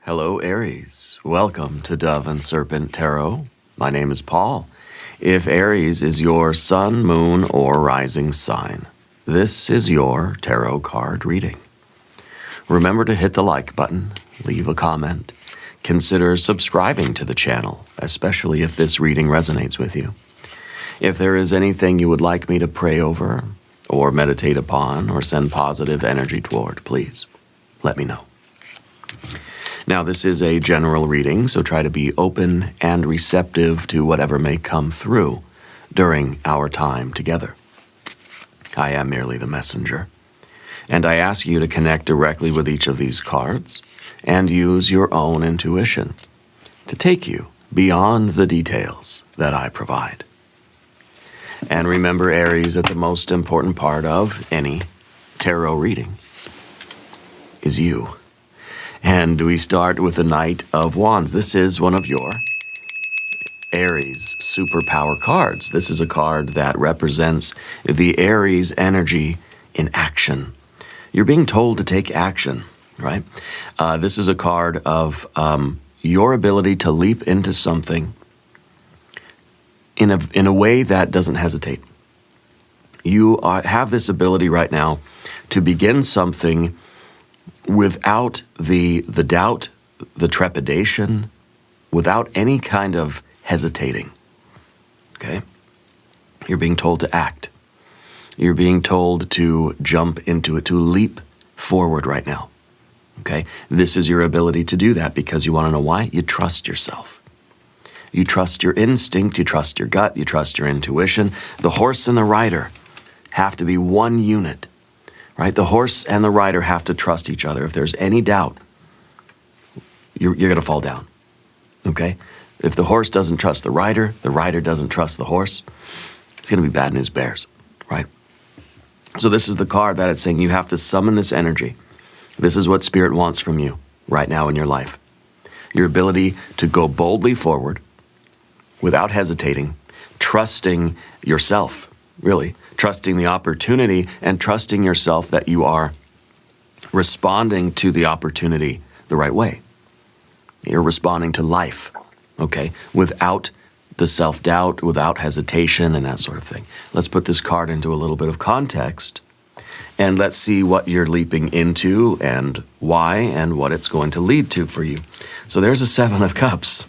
Hello, Aries. Welcome to Dove and Serpent Tarot. My name is Paul. If Aries is your sun, moon, or rising sign, this is your tarot card reading. Remember to hit the like button, leave a comment, consider subscribing to the channel, especially if this reading resonates with you. If there is anything you would like me to pray over, or meditate upon, or send positive energy toward, please let me know. Now, this is a general reading, so try to be open and receptive to whatever may come through during our time together. I am merely the messenger, and I ask you to connect directly with each of these cards and use your own intuition to take you beyond the details that I provide. And remember, Aries, that the most important part of any tarot reading is you. And we start with the Knight of Wands. This is one of your Aries superpower cards. This is a card that represents the Aries energy in action. You're being told to take action, right? This is a card of your ability to leap into something in a way that doesn't hesitate. You have this ability right now to begin something without the doubt, the trepidation, without any kind of hesitating, okay? You're being told to act. You're being told to jump into it, to leap forward right now, okay? This is your ability to do that because you want to know why? You trust yourself. You trust your instinct, you trust your gut, you trust your intuition. The horse and the rider have to be one unit. Right? The horse and the rider have to trust each other. If there's any doubt, you're going to fall down. Okay? If the horse doesn't trust the rider doesn't trust the horse, it's going to be bad news bears. Right? So this is the card that it's saying you have to summon this energy. This is what Spirit wants from you right now in your life. Your ability to go boldly forward without hesitating, trusting yourself, really. Trusting the opportunity and trusting yourself that you are responding to the opportunity the right way. You're responding to life, okay, without the self-doubt, without hesitation and that sort of thing. Let's put this card into a little bit of context and let's see what you're leaping into and why and what it's going to lead to for you. So there's a Seven of Cups,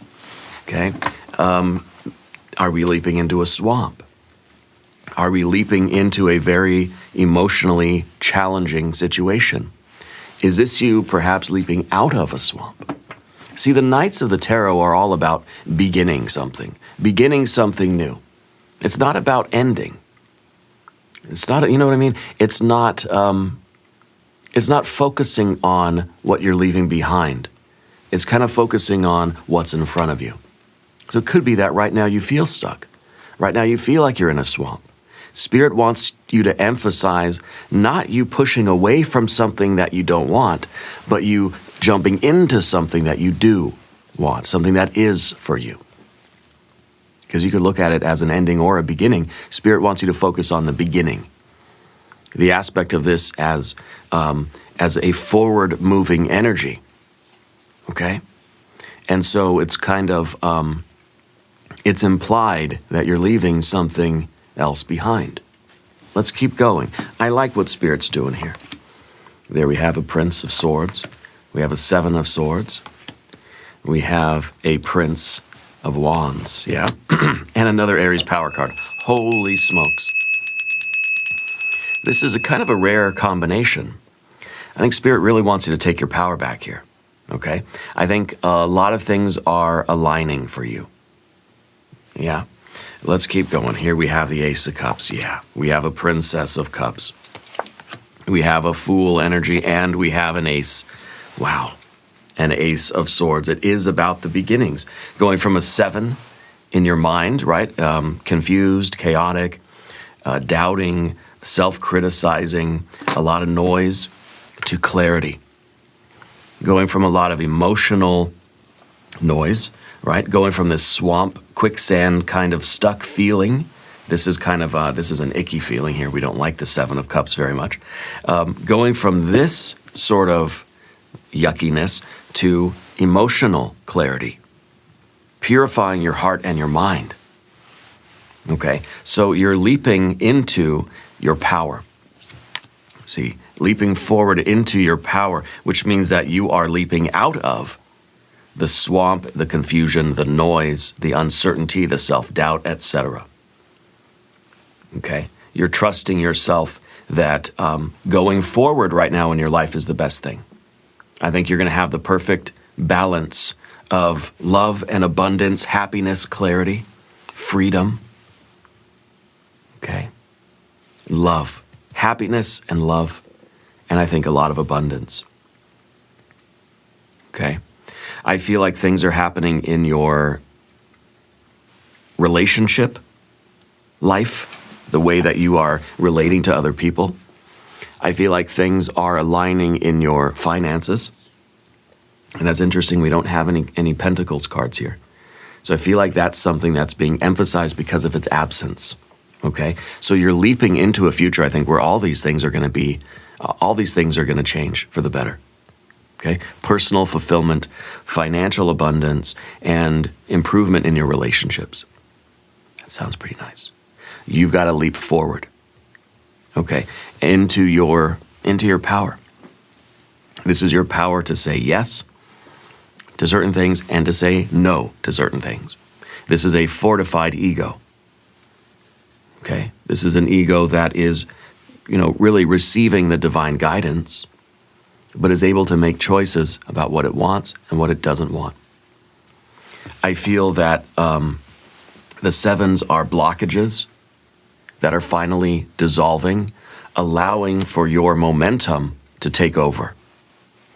okay? Are we leaping into a swamp? Are we leaping into a very emotionally challenging situation? Is this you perhaps leaping out of a swamp? See, the Knights of the Tarot are all about beginning something new. It's not about ending. It's not, you know what I mean? It's not focusing on what you're leaving behind. It's kind of focusing on what's in front of you. So it could be that right now you feel stuck. Right now you feel like you're in a swamp. Spirit wants you to emphasize not you pushing away from something that you don't want, but you jumping into something that you do want, something that is for you. Because you could look at it as an ending or a beginning. Spirit wants you to focus on the beginning. The aspect of this as a forward-moving energy, okay? And so it's kind of, it's implied that you're leaving something else behind. Let's keep going. I like what Spirit's doing here. There we have a Prince of Swords. We have a Seven of Swords. We have a Prince of Wands, yeah? And another Aries power card. Holy smokes. This is a kind of a rare combination. I think Spirit really wants you to take your power back here, okay? I think a lot of things are aligning for you, yeah? Let's keep going. Here we have the Ace of Cups. Yeah, we have a Princess of Cups. We have a Fool energy, and we have an Ace. Wow, an Ace of Swords. It is about the beginnings. Going from a 7 in your mind, right? Confused, chaotic, doubting, self-criticizing, a lot of noise, to clarity. Going from a lot of emotional noise, right? Going from this swamp, quicksand kind of stuck feeling. This is kind of, this is an icky feeling here. We don't like the Seven of Cups very much. Going from this sort of yuckiness to emotional clarity, purifying your heart and your mind. Okay, so you're leaping into your power. See, leaping forward into your power, which means that you are leaping out of the swamp, the confusion, the noise, the uncertainty, the self-doubt, etc. Okay, you're trusting yourself that going forward right now in your life is the best thing. I think you're going to have the perfect balance of love and abundance, happiness, clarity, freedom. Okay, love, happiness and love, and I think a lot of abundance. Okay, I feel like things are happening in your relationship life, the way that you are relating to other people. I feel like things are aligning in your finances. And that's interesting, we don't have any Pentacles cards here. So I feel like that's something that's being emphasized because of its absence. Okay? So you're leaping into a future, I think, where all these things are going to change for the better. Okay? Personal fulfillment, financial abundance, and improvement in your relationships. That sounds pretty nice. You've got to leap forward, okay, into your power. This is your power to say yes to certain things and to say no to certain things. This is a fortified ego, okay? This is an ego that is, really receiving the divine guidance, but is able to make choices about what it wants and what it doesn't want. I feel that the sevens are blockages that are finally dissolving, allowing for your momentum to take over.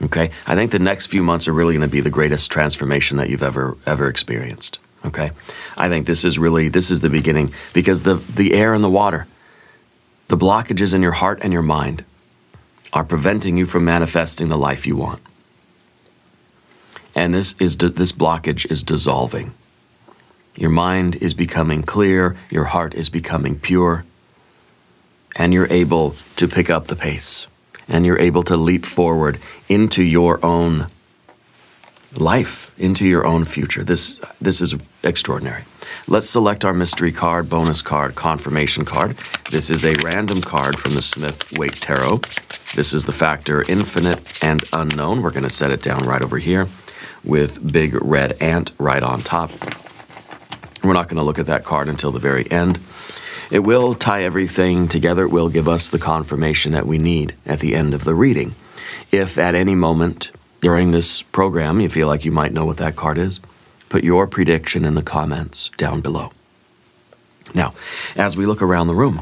Okay? I think the next few months are really going to be the greatest transformation that you've ever experienced. Okay? I think this is the beginning, because the air and the water, the blockages in your heart and your mind are preventing you from manifesting the life you want. And this blockage is dissolving. Your mind is becoming clear, your heart is becoming pure, and you're able to pick up the pace, and you're able to leap forward into your own life, into your own future. This is extraordinary. Let's select our mystery card, bonus card, confirmation card. This is a random card from the Smith-Waite Tarot. This is the factor infinite and unknown. We're going to set it down right over here with big red ant right on top. We're not going to look at that card until the very end. It will tie everything together. It will give us the confirmation that we need at the end of the reading. If at any moment during this program you feel like you might know what that card is, put your prediction in the comments down below. Now, as we look around the room,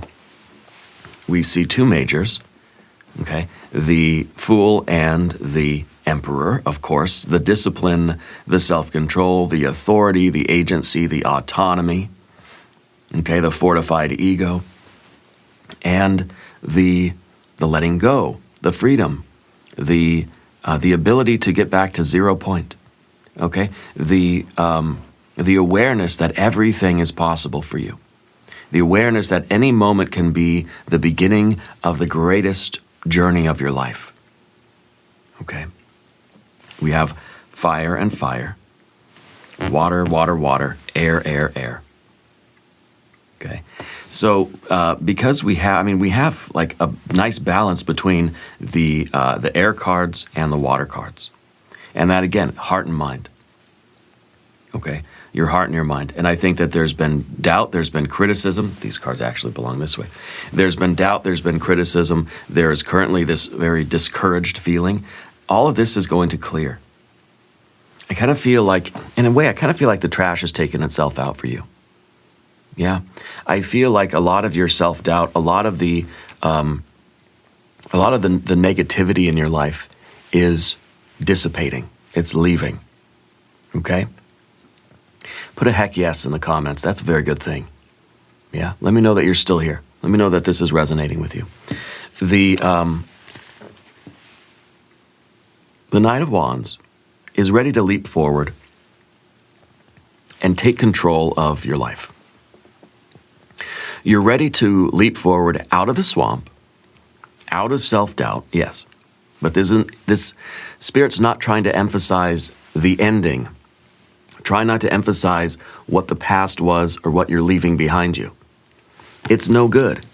we see two majors, okay? The Fool and the Emperor, of course, the discipline, the self-control, the authority, the agency, the autonomy, okay, the fortified ego, and the letting go, the freedom, the ability to get back to 0 point, okay, the awareness that everything is possible for you, the awareness that any moment can be the beginning of the greatest journey of your life, okay. We have fire and fire, water, water, water, air, air, air. Okay, so because we have like a nice balance between the air cards and the water cards, and that again, heart and mind. Okay, your heart and your mind, and I think that there's been doubt, there's been criticism. These cards actually belong this way. There's been doubt, there's been criticism. There is currently this very discouraged feeling. All of this is going to clear. I kind of feel like, in a way, the trash has taken itself out for you. Yeah, I feel like a lot of your self-doubt, a lot of the negativity in your life is dissipating. It's leaving. Okay? Put a heck yes in the comments. That's a very good thing. Yeah, let me know that you're still here. Let me know that this is resonating with you. The Knight of Wands is ready to leap forward and take control of your life. You're ready to leap forward out of the swamp, out of self-doubt, yes. But this Spirit's not trying to emphasize the ending. Try not to emphasize what the past was or what you're leaving behind you. It's no good.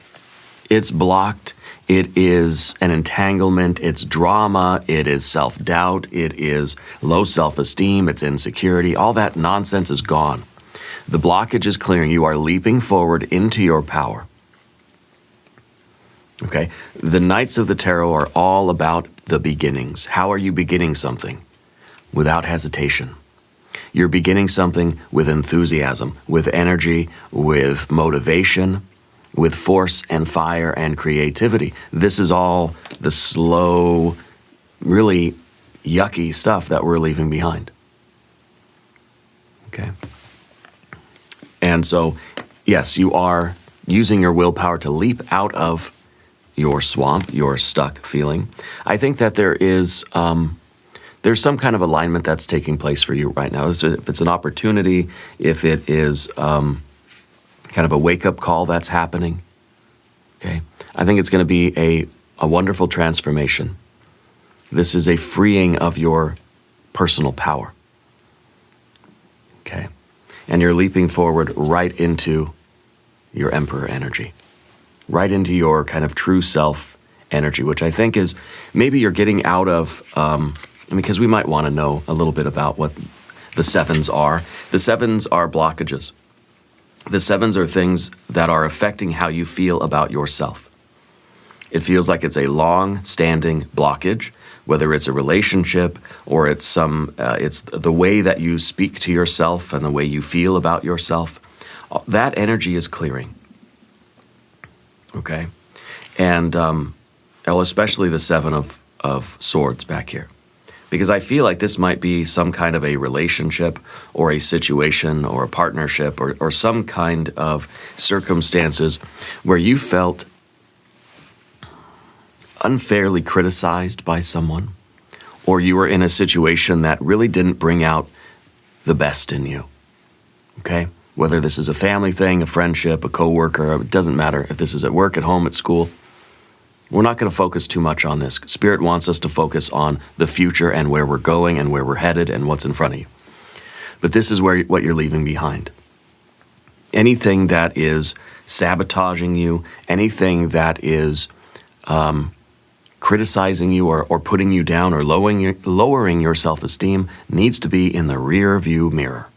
It's blocked. It is an entanglement. It's drama. It is self-doubt. It is low self-esteem. It's insecurity. All that nonsense is gone. The blockage is clearing. You are leaping forward into your power. Okay? The Knights of the Tarot are all about the beginnings. How are you beginning something? Without hesitation. You're beginning something with enthusiasm, with energy, with motivation, with force and fire and creativity. This is all the slow, really yucky stuff that we're leaving behind. Okay? And so, yes, you are using your willpower to leap out of your swamp, your stuck feeling. I think that there's some kind of alignment that's taking place for you right now. If it's an opportunity, if it is kind of a wake-up call that's happening, okay? I think it's going to be a wonderful transformation. This is a freeing of your personal power, okay? And you're leaping forward right into your Emperor energy, right into your kind of true self energy, which I think is maybe you're getting out of, because we might want to know a little bit about what the sevens are. The sevens are blockages. The sevens are things that are affecting how you feel about yourself. It feels like it's a long-standing blockage, whether it's a relationship or it's the way that you speak to yourself and the way you feel about yourself. That energy is clearing. Okay? And especially the Seven of Swords back here. Because I feel like this might be some kind of a relationship or a situation or a partnership or some kind of circumstances where you felt unfairly criticized by someone, or you were in a situation that really didn't bring out the best in you, okay? Whether this is a family thing, a friendship, a coworker, it doesn't matter if this is at work, at home, at school. We're not going to focus too much on this. Spirit wants us to focus on the future and where we're going and where we're headed and what's in front of you. But this is what you're leaving behind. Anything that is sabotaging you, anything that is criticizing you or putting you down or lowering your self-esteem needs to be in the rear view mirror.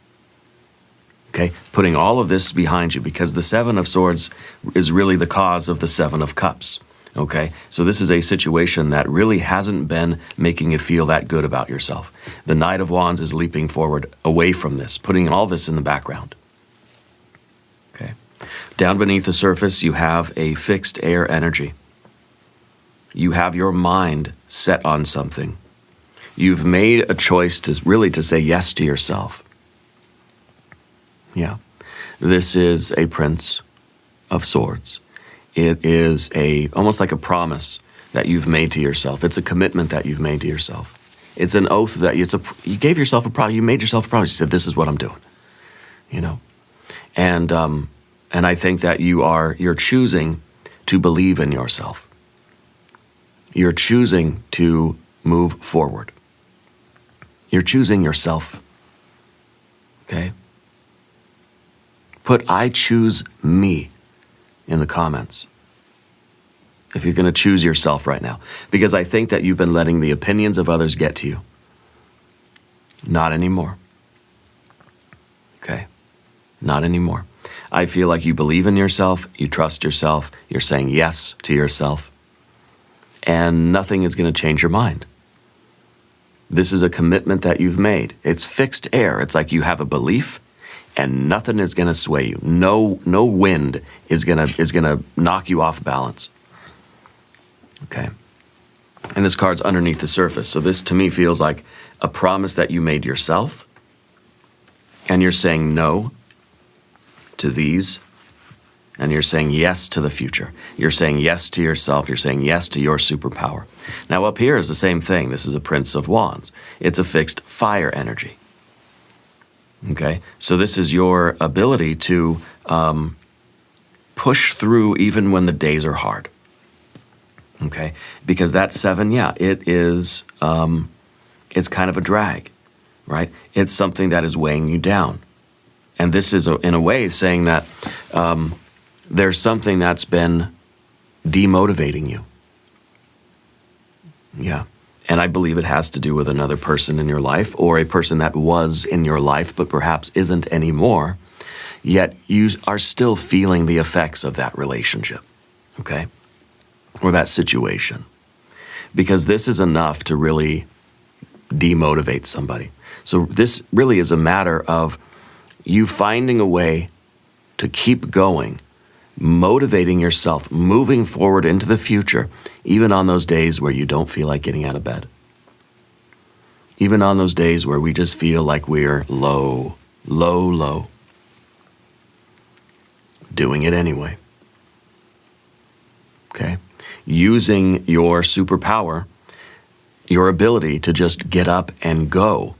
Okay? Putting all of this behind you, because the Seven of Swords is really the cause of the Seven of Cups. Okay? So this is a situation that really hasn't been making you feel that good about yourself. The Knight of Wands is leaping forward away from this, putting all this in the background. Okay? Down beneath the surface, you have a fixed air energy. You have your mind set on something. You've made a choice to say yes to yourself. Yeah. This is a Prince of Swords. It is almost like a promise that you've made to yourself. It's a commitment that you've made to yourself. It's an oath that you gave yourself a promise. You made yourself a promise. You said, "This is what I'm doing." You know, and I think that you're choosing to believe in yourself. You're choosing to move forward. You're choosing yourself. Okay? Put "I choose me" in the comments if you're going to choose yourself right now. Because I think that you've been letting the opinions of others get to you. Not anymore. Okay? Not anymore. I feel like you believe in yourself, you trust yourself, you're saying yes to yourself, and nothing is going to change your mind. This is a commitment that you've made. It's fixed air. It's like you have a belief, and nothing is going to sway you. No wind is going to knock you off balance. Okay? And this card's underneath the surface. So this, to me, feels like a promise that you made yourself, and you're saying no to these, and you're saying yes to the future. You're saying yes to yourself. You're saying yes to your superpower. Now up here is the same thing. This is a Prince of Wands. It's a fixed fire energy. Okay? So this is your ability to push through even when the days are hard. Okay? Because that 7, yeah, it is, it's kind of a drag. right? It's something that is weighing you down. And this is, in a way, saying that there's something that's been demotivating you. Yeah. And I believe it has to do with another person in your life, or a person that was in your life but perhaps isn't anymore, yet you are still feeling the effects of that relationship, okay? Or that situation. Because this is enough to really demotivate somebody. So this really is a matter of you finding a way to keep going, motivating yourself, moving forward into the future, even on those days where you don't feel like getting out of bed. Even on those days where we just feel like we're low. Doing it anyway. Okay? Using your superpower, your ability to just get up and go.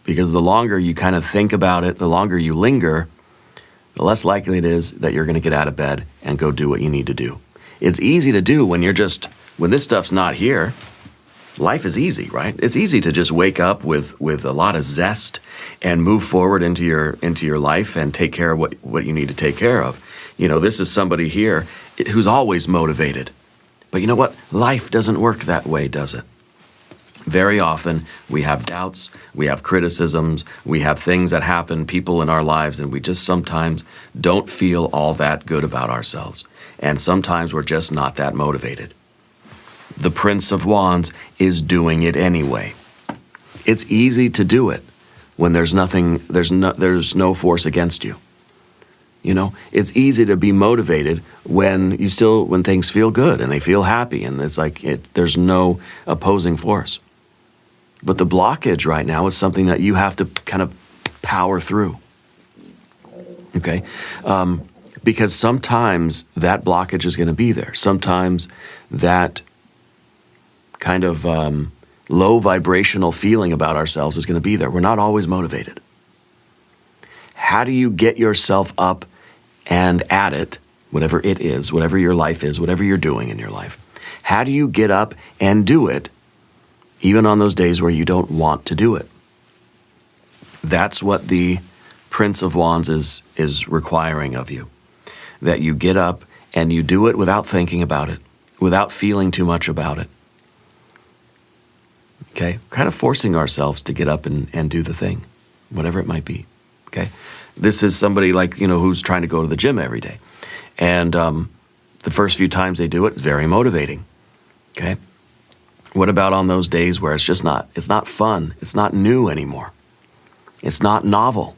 Because the longer you kind of think about it, the longer you linger, the less likely it is that you're going to get out of bed and go do what you need to do. It's easy to do when when this stuff's not here. Life is easy, right? It's easy to just wake up with a lot of zest and move forward into your life and take care of what you need to take care of. You know, this is somebody here who's always motivated. But you know what? Life doesn't work that way, does it? Very often we have doubts, we have criticisms, we have things that happen, people in our lives, and we just sometimes don't feel all that good about ourselves. And sometimes we're just not that motivated. The Prince of Wands is doing it anyway. It's easy to do it when there's no force against you. You know, it's easy to be motivated when things feel good and they feel happy and it's like there's no opposing force. But the blockage right now is something that you have to kind of power through. Okay? Because sometimes that blockage is going to be there. Sometimes that kind of low vibrational feeling about ourselves is going to be there. We're not always motivated. How do you get yourself up and at it, whatever it is, whatever your life is, whatever you're doing in your life? How do you get up and do it, even on those days where you don't want to do it? That's what the Prince of Wands is requiring of you. That you get up and you do it without thinking about it, without feeling too much about it. Okay? Kind of forcing ourselves to get up and do the thing, whatever it might be. Okay? This is somebody like, who's trying to go to the gym every day. And the first few times they do it, it's very motivating. Okay? What about on those days where it's not fun, it's not new anymore, it's not novel?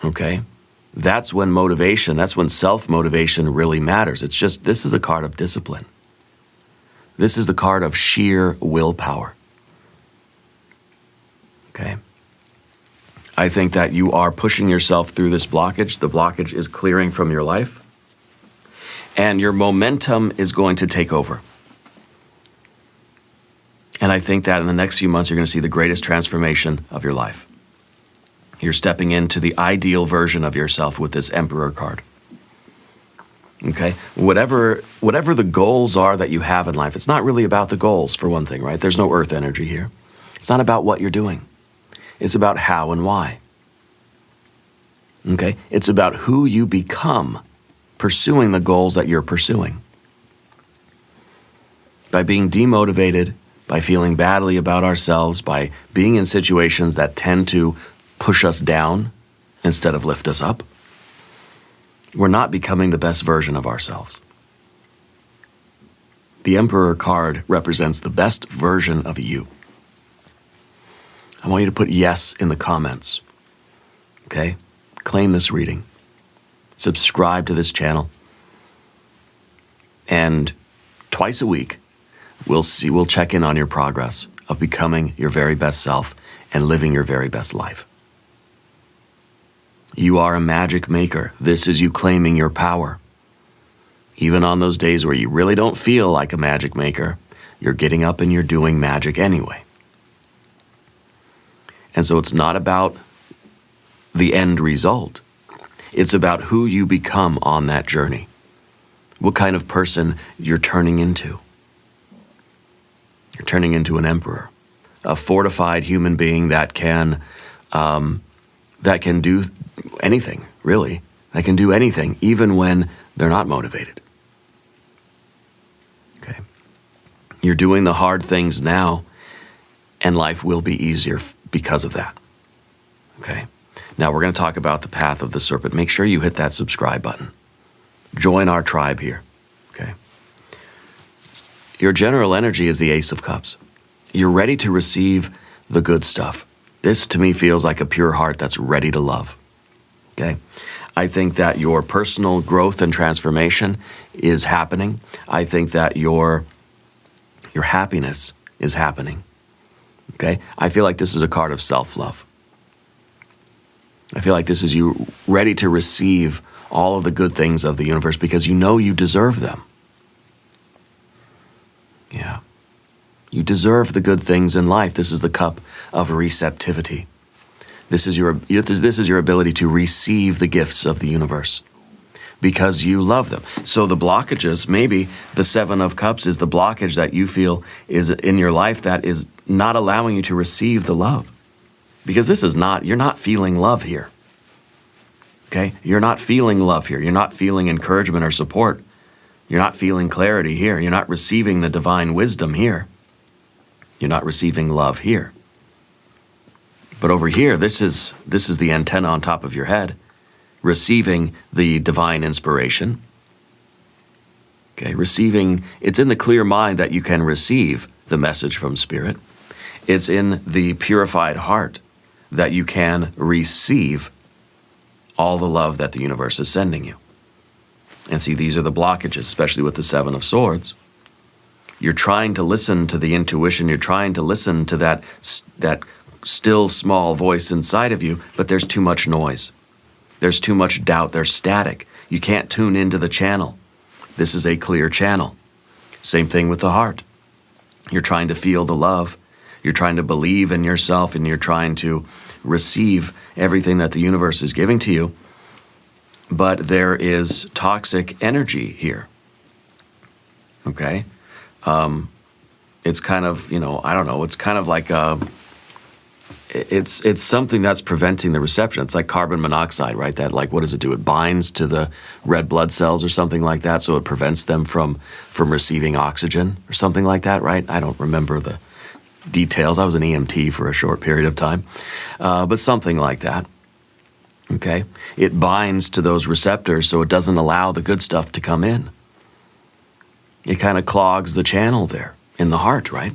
Okay? That's when self-motivation really matters. This is a card of discipline. This is the card of sheer willpower. Okay? I think that you are pushing yourself through this blockage. The blockage is clearing from your life. And your momentum is going to take over. And I think that in the next few months, you're going to see the greatest transformation of your life. You're stepping into the ideal version of yourself with this Emperor card. Okay? Whatever the goals are that you have in life, it's not really about the goals, for one thing, right? There's no earth energy here. It's not about what you're doing. It's about how and why. Okay? It's about who you become pursuing the goals that you're pursuing. By being demotivated, by feeling badly about ourselves, by being in situations that tend to push us down instead of lift us up, we're not becoming the best version of ourselves. The Emperor card represents the best version of you. I want you to put yes in the comments. Okay? Claim this reading. Subscribe to this channel. And twice a week, we'll check in on your progress of becoming your very best self and living your very best life. You are a magic maker. This is you claiming your power. Even on those days where you really don't feel like a magic maker, you're getting up and you're doing magic anyway. And so it's not about the end result. It's about who you become on that journey. What kind of person you're turning into. You're turning into an emperor, a fortified human being that can do anything, really. They can do anything, even when they're not motivated. Okay? You're doing the hard things now, and life will be easier because of that. Okay? Now we're going to talk about the path of the serpent. Make sure you hit that subscribe button. Join our tribe here. Okay? Your general energy is the Ace of Cups. You're ready to receive the good stuff. This, to me, feels like a pure heart that's ready to love. Okay? I think that your personal growth and transformation is happening. I think that your happiness is happening. Okay? I feel like this is a card of self-love. I feel like this is you ready to receive all of the good things of the universe because you know you deserve them. Yeah. You deserve the good things in life. This is the cup of receptivity. This is your ability to receive the gifts of the universe because you love them. So the blockages, maybe the Seven of Cups is the blockage that you feel is in your life that is not allowing you to receive the love. Because you're not feeling love here. Okay? You're not feeling love here. You're not feeling encouragement or support. You're not feeling clarity here. You're not receiving the divine wisdom here. You're not receiving love here. But over here, this is the antenna on top of your head, receiving the divine inspiration. Okay, it's in the clear mind that you can receive the message from Spirit. It's in the purified heart that you can receive all the love that the universe is sending you. And see, these are the blockages, especially with the Seven of Swords. You're trying to listen to the intuition. You're trying to listen to that still small voice inside of you, but there's too much noise. There's too much doubt. There's static. You can't tune into the channel. This is a clear channel. Same thing with the heart. You're trying to feel the love. You're trying to believe in yourself, and you're trying to receive everything that the universe is giving to you. But there is toxic energy here. Okay? It's kind of, I don't know, it's kind of like it's something that's preventing the reception. It's like carbon monoxide, right? That, like, what does it do? It binds to the red blood cells or something like that, so it prevents them from receiving oxygen or something like that, right? I don't remember the details. I was an EMT for a short period of time, but something like that. Okay? It binds to those receptors so it doesn't allow the good stuff to come in. It kind of clogs the channel there in the heart, right?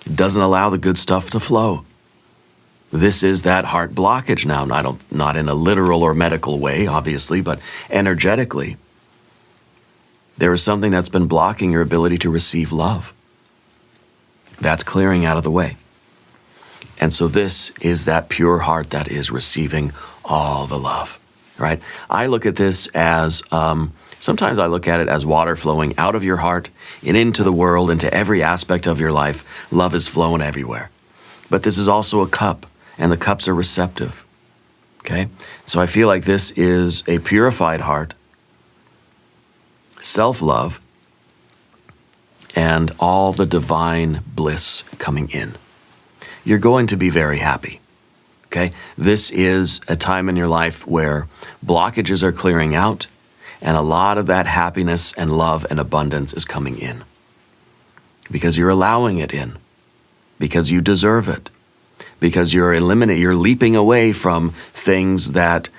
It doesn't allow the good stuff to flow. This is that heart blockage now. Not in a literal or medical way, obviously, but energetically. There is something that's been blocking your ability to receive love. That's clearing out of the way. And so this is that pure heart that is receiving all the love, right? I look at this as, sometimes I look at it as water flowing out of your heart and into the world, into every aspect of your life. Love is flowing everywhere. But this is also a cup, and the cups are receptive, okay? So I feel like this is a purified heart, self-love, and all the divine bliss coming in. You're going to be very happy, okay? This is a time in your life where blockages are clearing out, and a lot of that happiness and love and abundance is coming in. Because you're allowing it in. Because you deserve it. Because you're leaping away from things that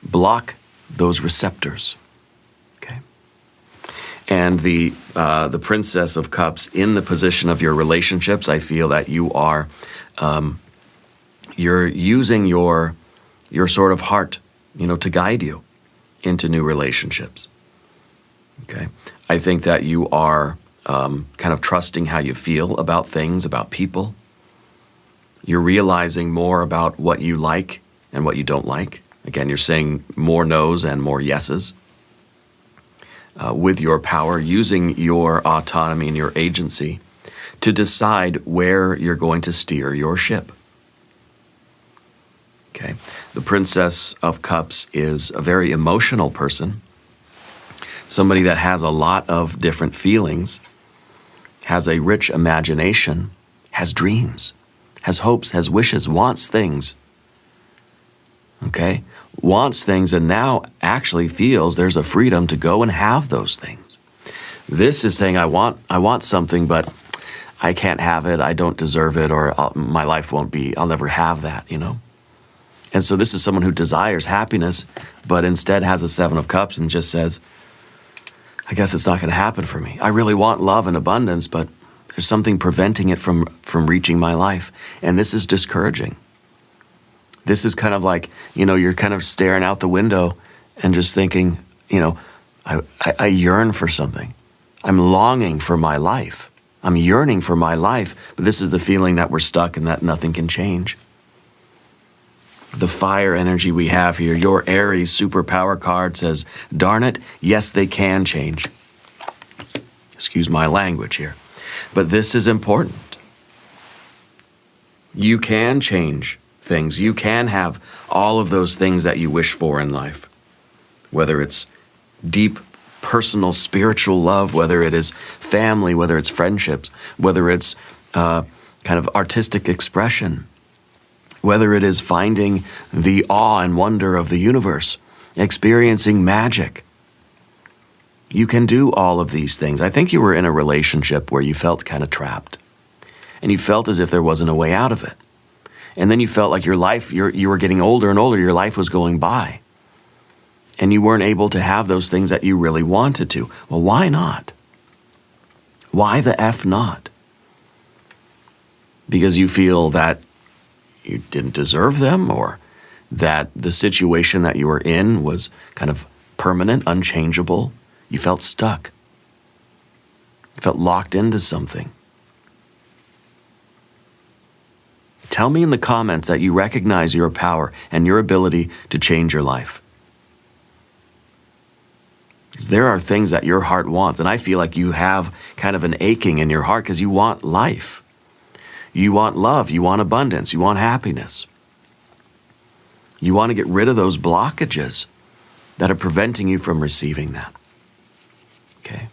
block those receptors. Okay? And the Princess of Cups, in the position of your relationships, I feel that you are, you're using your sort of heart, to guide you into new relationships. Okay? I think that you are kind of trusting how you feel about things, about people. You're realizing more about what you like and what you don't like. Again, you're saying more no's and more yeses. With your power, using your autonomy and your agency to decide where you're going to steer your ship. Okay? The Princess of Cups is a very emotional person, somebody that has a lot of different feelings, has a rich imagination, has dreams, has hopes, has wishes, wants things. Okay? Wants things and now actually feels there's a freedom to go and have those things. This is saying, I want something, but I can't have it, I don't deserve it, or my life won't be, I'll never have that, you know? And so this is someone who desires happiness, but instead has a Seven of Cups and just says, I guess it's not going to happen for me. I really want love and abundance, but there's something preventing it from reaching my life. And this is discouraging. This is kind of like, you know, you're kind of staring out the window and just thinking, you know, I yearn for something. I'm longing for my life. I'm yearning for my life, but this is the feeling that we're stuck and that nothing can change. The fire energy we have here, your Aries superpower card says, darn it, yes, they can change. Excuse my language here. But this is important. You can change things. You can have all of those things that you wish for in life. Whether it's deep personal spiritual love, whether it is family, whether it's friendships, whether it's kind of artistic expression, whether it is finding the awe and wonder of the universe, experiencing magic. You can do all of these things. I think you were in a relationship where you felt kind of trapped, and you felt as if there wasn't a way out of it. And then you felt like your life, you were getting older and older, your life was going by, and you weren't able to have those things that you really wanted to. Well, why not? Why the F not? Because you feel that you didn't deserve them, or that the situation that you were in was kind of permanent, unchangeable. You felt stuck. You felt locked into something. Tell me in the comments that you recognize your power and your ability to change your life. Because there are things that your heart wants, and I feel like you have kind of an aching in your heart because you want life. You want love, you want abundance, you want happiness. You want to get rid of those blockages that are preventing you from receiving that. Okay?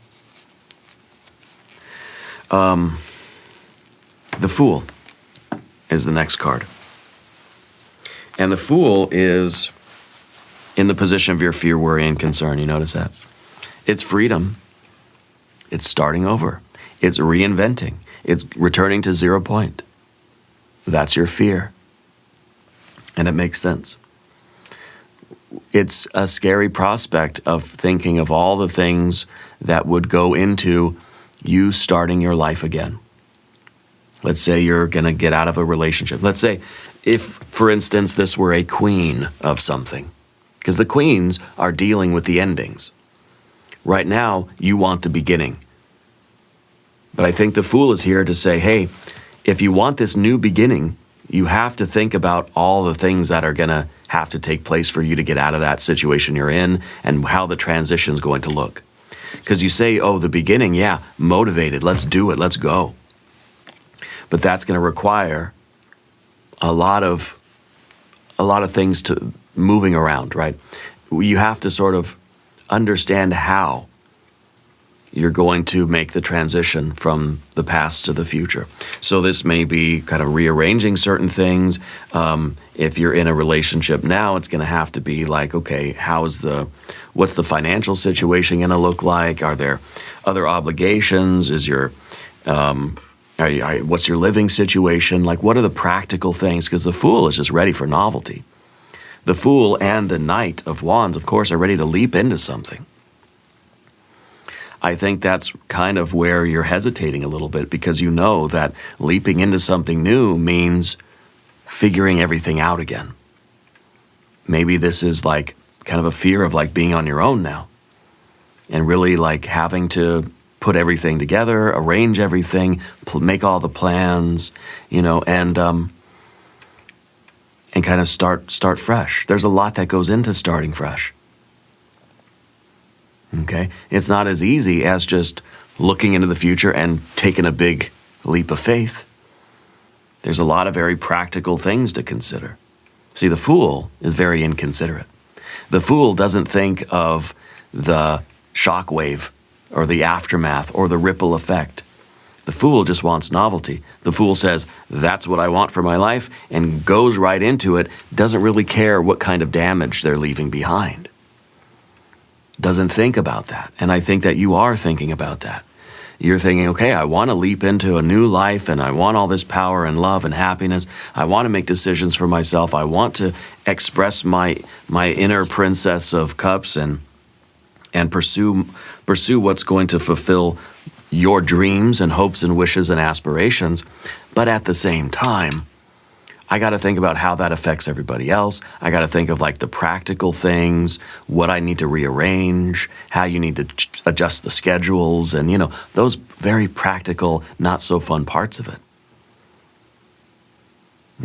The Fool is the next card. And the Fool is in the position of your fear, worry, and concern. You notice that? It's freedom. It's starting over. It's reinventing. It's returning to 0 point. That's your fear. And it makes sense. It's a scary prospect of thinking of all the things that would go into you starting your life again. Let's say you're going to get out of a relationship. Let's say if, for instance, this were a queen of something, because the queens are dealing with the endings. Right now, you want the beginning. But I think the Fool is here to say, hey, if you want this new beginning, you have to think about all the things that are going to have to take place for you to get out of that situation you're in and how the transition is going to look. Because you say, oh, the beginning, yeah, motivated, let's do it, let's go. But that's going to require a lot of things to moving around, right? You have to sort of understand how you're going to make the transition from the past to the future. So this may be kind of rearranging certain things. If you're in a relationship now, it's going to have to be like, okay, what's the financial situation going to look like? Are there other obligations? What's your living situation? Like, what are the practical things? Because the Fool is just ready for novelty. The Fool and the Knight of Wands, of course, are ready to leap into something. I think that's kind of where you're hesitating a little bit, because you know that leaping into something new means figuring everything out again. Maybe this is like kind of a fear of like being on your own now and really like having to put everything together, arrange everything, make all the plans, you know, and kind of start fresh. There's a lot that goes into starting fresh. Okay? It's not as easy as just looking into the future and taking a big leap of faith. There's a lot of very practical things to consider. See, the Fool is very inconsiderate. The Fool doesn't think of the shock wave or the aftermath or the ripple effect. The fool just wants novelty. The fool says, that's what I want for my life, and goes right into it, doesn't really care what kind of damage they're leaving behind. Doesn't think about that. And I think that you are thinking about that. You're thinking, okay, I want to leap into a new life, and I want all this power and love and happiness. I want to make decisions for myself. I want to express my inner princess of cups and pursue what's going to fulfill your dreams and hopes and wishes and aspirations. But at the same time, I got to think about how that affects everybody else. I got to think of like the practical things, what I need to rearrange, how you need to adjust the schedules, and those very practical, not so fun parts of it.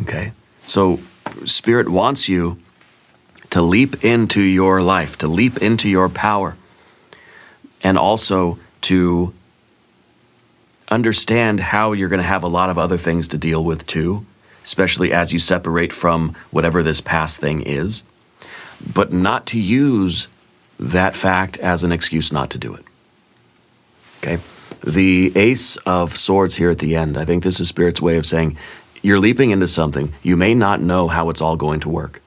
Okay? So Spirit wants you to leap into your life, to leap into your power, and also to understand how you're going to have a lot of other things to deal with too, especially as you separate from whatever this past thing is, but not to use that fact as an excuse not to do it. Okay? The Ace of Swords here at the end, I think this is Spirit's way of saying, you're leaping into something. You may not know how it's all going to work.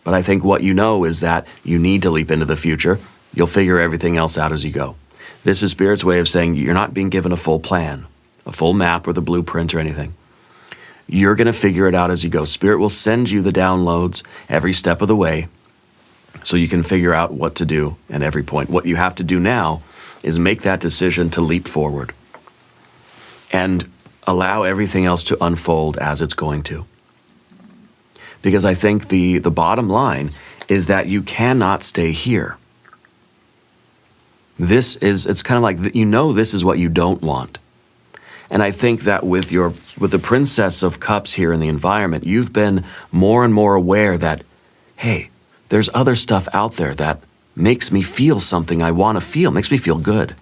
But I think what you know is that you need to leap into the future. You'll figure everything else out as you go. This is Spirit's way of saying you're not being given a full plan, a full map or the blueprint or anything. You're going to figure it out as you go. Spirit will send you the downloads every step of the way so you can figure out what to do at every point. What you have to do now is make that decision to leap forward and allow everything else to unfold as it's going to. Because I think the bottom line is that you cannot stay here. It's kind of like, this is what you don't want. And I think that with the Princess of Cups here in the environment, you've been more and more aware that, hey, there's other stuff out there that makes me feel something I want to feel, makes me feel good.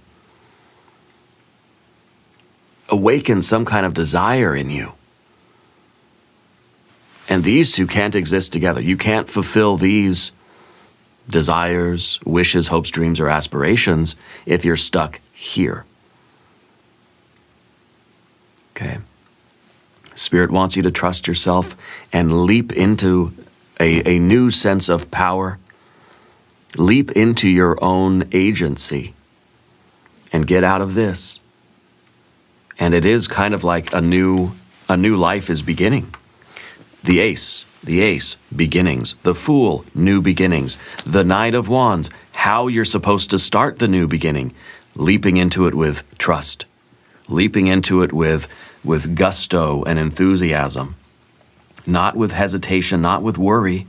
Awaken some kind of desire in you. And these two can't exist together. You can't fulfill these desires, wishes, hopes, dreams, or aspirations if you're stuck here. Okay. Spirit wants you to trust yourself and leap into a new sense of power. Leap into your own agency and get out of this. And it is kind of like a new life is beginning. The Ace, beginnings. The Fool, new beginnings. The Knight of Wands, how you're supposed to start the new beginning. Leaping into it with trust. Leaping into it with gusto and enthusiasm. Not with hesitation, not with worry.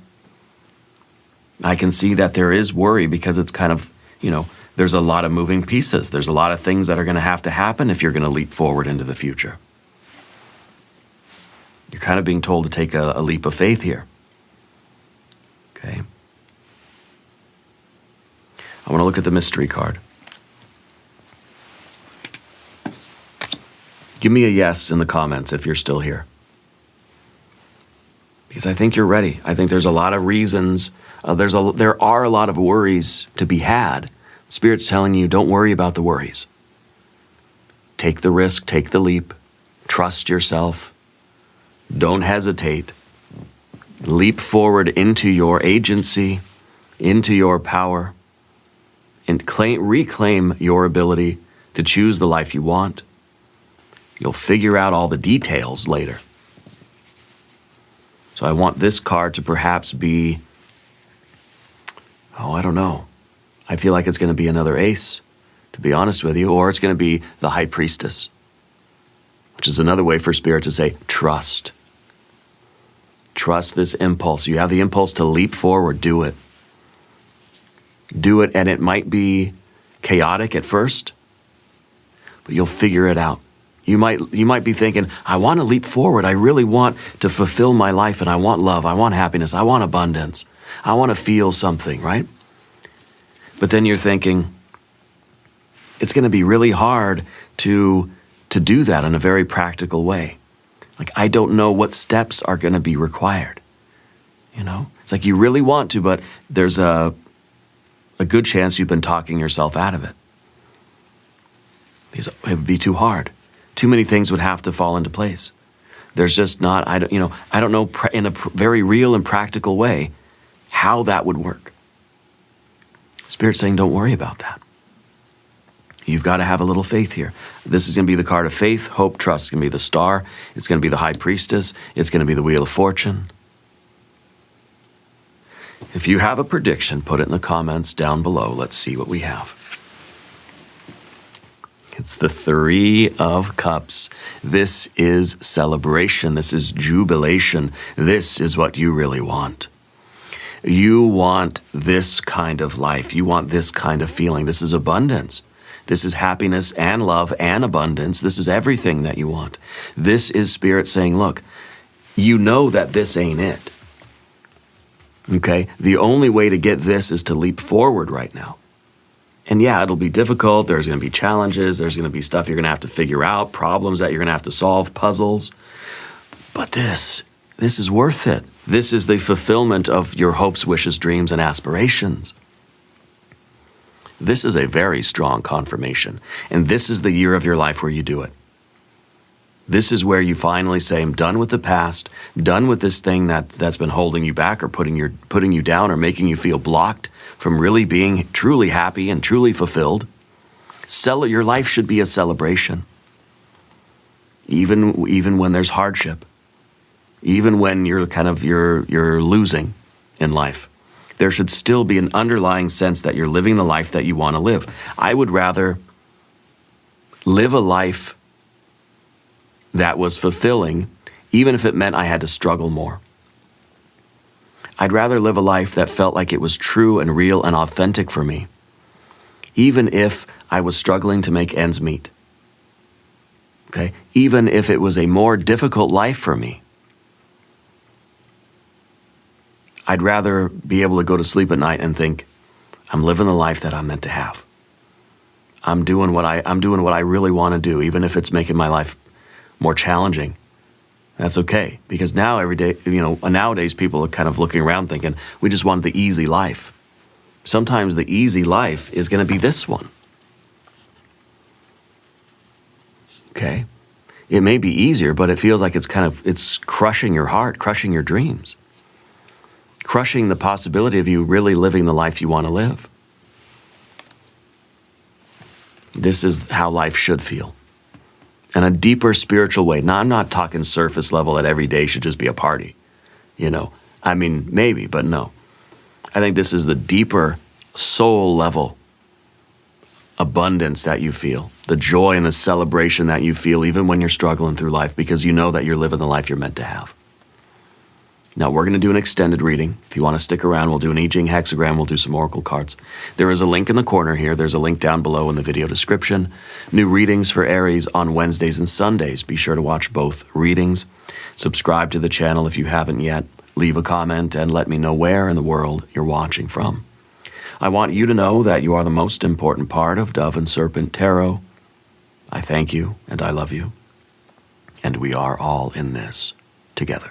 I can see that there is worry because it's kind of, there's a lot of moving pieces. There's a lot of things that are going to have to happen if you're going to leap forward into the future. You're kind of being told to take a leap of faith here. Okay. I want to look at the mystery card. Give me a yes in the comments if you're still here. Because I think you're ready. I think there's a lot of reasons. There are a lot of worries to be had. Spirit's telling you, don't worry about the worries. Take the risk, take the leap, trust yourself. Don't hesitate. Leap forward into your agency, into your power, and reclaim your ability to choose the life you want. You'll figure out all the details later. So I want this card to perhaps be, I don't know. I feel like it's going to be another Ace, to be honest with you, or it's going to be the High Priestess, which is another way for Spirit to say, trust. Trust this impulse. You have the impulse to leap forward, do it. Do it, and it might be chaotic at first, but you'll figure it out. You might be thinking, I want to leap forward. I really want to fulfill my life, and I want love. I want happiness. I want abundance. I want to feel something, right? But then you're thinking, it's going to be really hard to do that in a very practical way. Like, I don't know what steps are going to be required. It's like you really want to, but there's a good chance you've been talking yourself out of it. Because it would be too hard. Too many things would have to fall into place. There's just not, I don't know in a very real and practical way how that would work. Spirit's saying, don't worry about that. You've got to have a little faith here. This is going to be the card of faith, hope, trust. It's going to be the star. It's going to be the high priestess. It's going to be the wheel of fortune. If you have a prediction, put it in the comments down below. Let's see what we have. It's the Three of Cups. This is celebration. This is jubilation. This is what you really want. You want this kind of life. You want this kind of feeling. This is abundance. This is happiness and love and abundance. This is everything that you want. This is Spirit saying, look, you know that this ain't it. Okay? The only way to get this is to leap forward right now. And yeah, it'll be difficult. There's going to be challenges. There's going to be stuff you're going to have to figure out, problems that you're going to have to solve, puzzles. But this is worth it. This is the fulfillment of your hopes, wishes, dreams, and aspirations. This is a very strong confirmation. And this is the year of your life where you do it. This is where you finally say, I'm done with the past, done with this thing that's been holding you back or putting you down or making you feel blocked from really being truly happy and truly fulfilled. Your life should be a celebration. Even when there's hardship. Even when you're losing in life. There should still be an underlying sense that you're living the life that you want to live. I would rather live a life that was fulfilling, even if it meant I had to struggle more. I'd rather live a life that felt like it was true and real and authentic for me, even if I was struggling to make ends meet. Okay? Even if it was a more difficult life for me. I'd rather be able to go to sleep at night and think, I'm living the life that I'm meant to have. I'm doing what I really want to do, even if it's making my life more challenging. That's okay, because now nowadays people are kind of looking around thinking, we just want the easy life. Sometimes the easy life is going to be this one. Okay? It may be easier, but it feels like it's crushing your heart, crushing your dreams. Crushing the possibility of you really living the life you want to live. This is how life should feel. In a deeper spiritual way. Now, I'm not talking surface level that every day should just be a party. I mean, maybe, but no. I think this is the deeper soul level abundance that you feel. The joy and the celebration that you feel even when you're struggling through life because you know that you're living the life you're meant to have. Now, we're going to do an extended reading. If you want to stick around, we'll do an I Ching hexagram. We'll do some oracle cards. There is a link in the corner here. There's a link down below in the video description. New readings for Aries on Wednesdays and Sundays. Be sure to watch both readings. Subscribe to the channel if you haven't yet. Leave a comment and let me know where in the world you're watching from. I want you to know that you are the most important part of Dove and Serpent Tarot. I thank you and I love you. And we are all in this together.